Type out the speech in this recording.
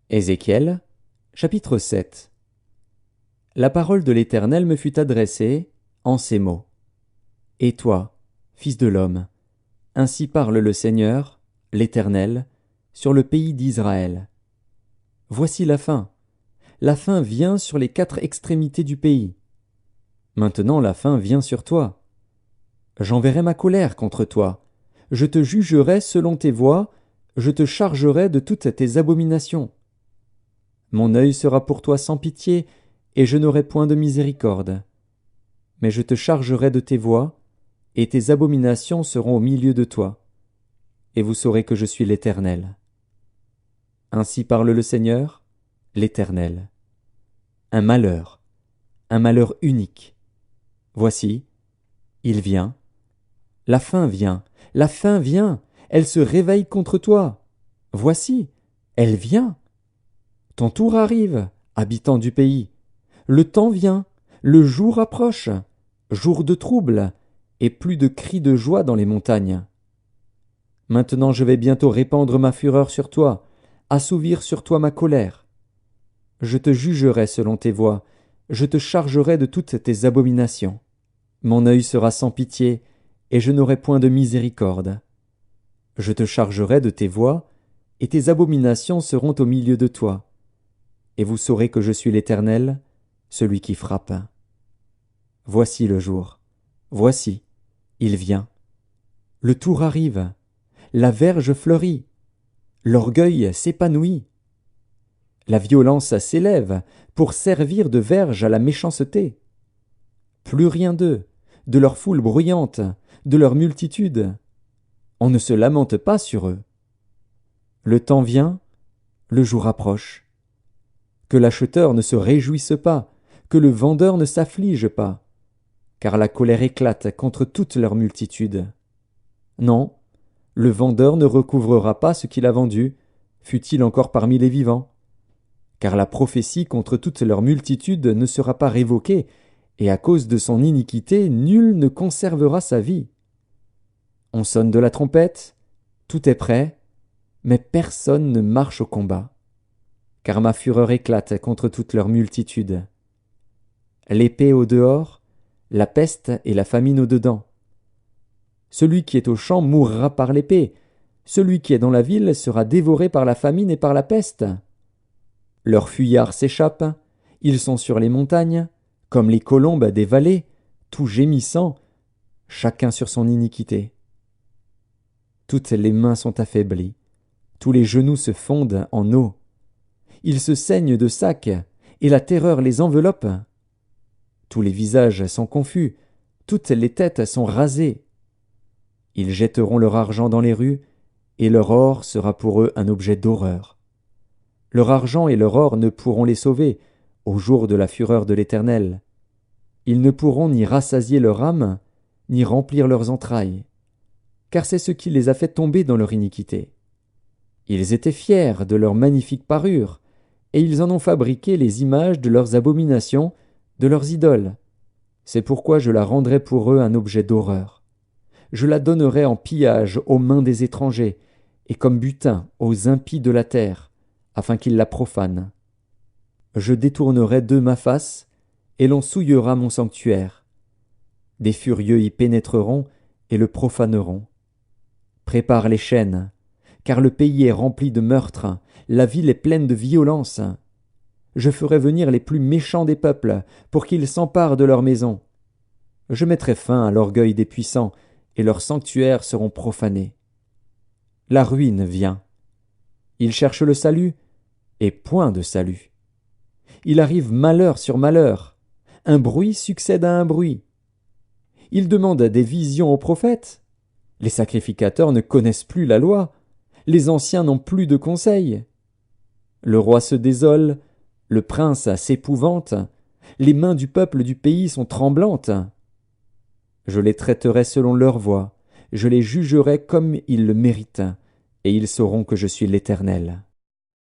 Ézéchiel, chapitre 7. La parole de l'Éternel me fut adressée en ces mots. Et toi, fils de l'homme, ainsi parle le Seigneur, l'Éternel, sur le pays d'Israël. Voici la fin vient sur les 4 extrémités du pays. Maintenant la fin vient sur toi. J'enverrai ma colère contre toi, je te jugerai selon tes voies, je te chargerai de toutes tes abominations. Mon œil sera pour toi sans pitié, et je n'aurai point de miséricorde. Mais je te chargerai de tes voies, et tes abominations seront au milieu de toi. Et vous saurez que je suis l'Éternel. Ainsi parle le Seigneur, l'Éternel. Un malheur unique. Voici, il vient. La fin vient, elle se réveille contre toi. Voici, elle vient. Ton tour arrive, habitant du pays. Le temps vient, le jour approche, jour de trouble, et plus de cris de joie dans les montagnes. Maintenant je vais bientôt répandre ma fureur sur toi, assouvir sur toi ma colère. Je te jugerai selon tes voies, je te chargerai de toutes tes abominations. Mon œil sera sans pitié, et je n'aurai point de miséricorde. Je te chargerai de tes voies, et tes abominations seront au milieu de toi. Et vous saurez que je suis l'Éternel, celui qui frappe. Voici le jour. Voici, il vient. Le tour arrive. La verge fleurit. L'orgueil s'épanouit. La violence s'élève pour servir de verge à la méchanceté. Plus rien d'eux, de leur foule bruyante, de leur multitude. On ne se lamente pas sur eux. Le temps vient, le jour approche. Que l'acheteur ne se réjouisse pas, que le vendeur ne s'afflige pas, car la colère éclate contre toute leur multitude. Non, le vendeur ne recouvrera pas ce qu'il a vendu, fût-il encore parmi les vivants, car la prophétie contre toute leur multitude ne sera pas révoquée, et à cause de son iniquité, nul ne conservera sa vie. On sonne de la trompette, tout est prêt, mais personne ne marche au combat. Car ma fureur éclate contre toute leur multitude. L'épée au dehors, la peste et la famine au dedans. Celui qui est au champ mourra par l'épée, celui qui est dans la ville sera dévoré par la famine et par la peste. Leurs fuyards s'échappent, ils sont sur les montagnes, comme les colombes des vallées, tout gémissant, chacun sur son iniquité. Toutes les mains sont affaiblies, tous les genoux se fondent en eau. Ils se saignent de sacs, et la terreur les enveloppe. Tous les visages sont confus, toutes les têtes sont rasées. Ils jetteront leur argent dans les rues, et leur or sera pour eux un objet d'horreur. Leur argent et leur or ne pourront les sauver au jour de la fureur de l'Éternel. Ils ne pourront ni rassasier leur âme, ni remplir leurs entrailles, car c'est ce qui les a fait tomber dans leur iniquité. Ils étaient fiers de leur magnifique parure, et ils en ont fabriqué les images de leurs abominations, de leurs idoles. C'est pourquoi je la rendrai pour eux un objet d'horreur. Je la donnerai en pillage aux mains des étrangers, et comme butin aux impies de la terre, afin qu'ils la profanent. Je détournerai d'eux ma face, et l'on souillera mon sanctuaire. Des furieux y pénétreront, et le profaneront. Prépare les chaînes, car le pays est rempli de meurtres, la ville est pleine de violence. Je ferai venir les plus méchants des peuples, pour qu'ils s'emparent de leurs maisons. Je mettrai fin à l'orgueil des puissants, et leurs sanctuaires seront profanés. La ruine vient. Ils cherchent le salut, et point de salut. Il arrive malheur sur malheur, un bruit succède à un bruit. Ils demandent des visions aux prophètes. Les sacrificateurs ne connaissent plus la loi. Les anciens n'ont plus de conseils. Le roi se désole, le prince s'épouvante, les mains du peuple du pays sont tremblantes. Je les traiterai selon leur voie, je les jugerai comme ils le méritent, et ils sauront que je suis l'Éternel.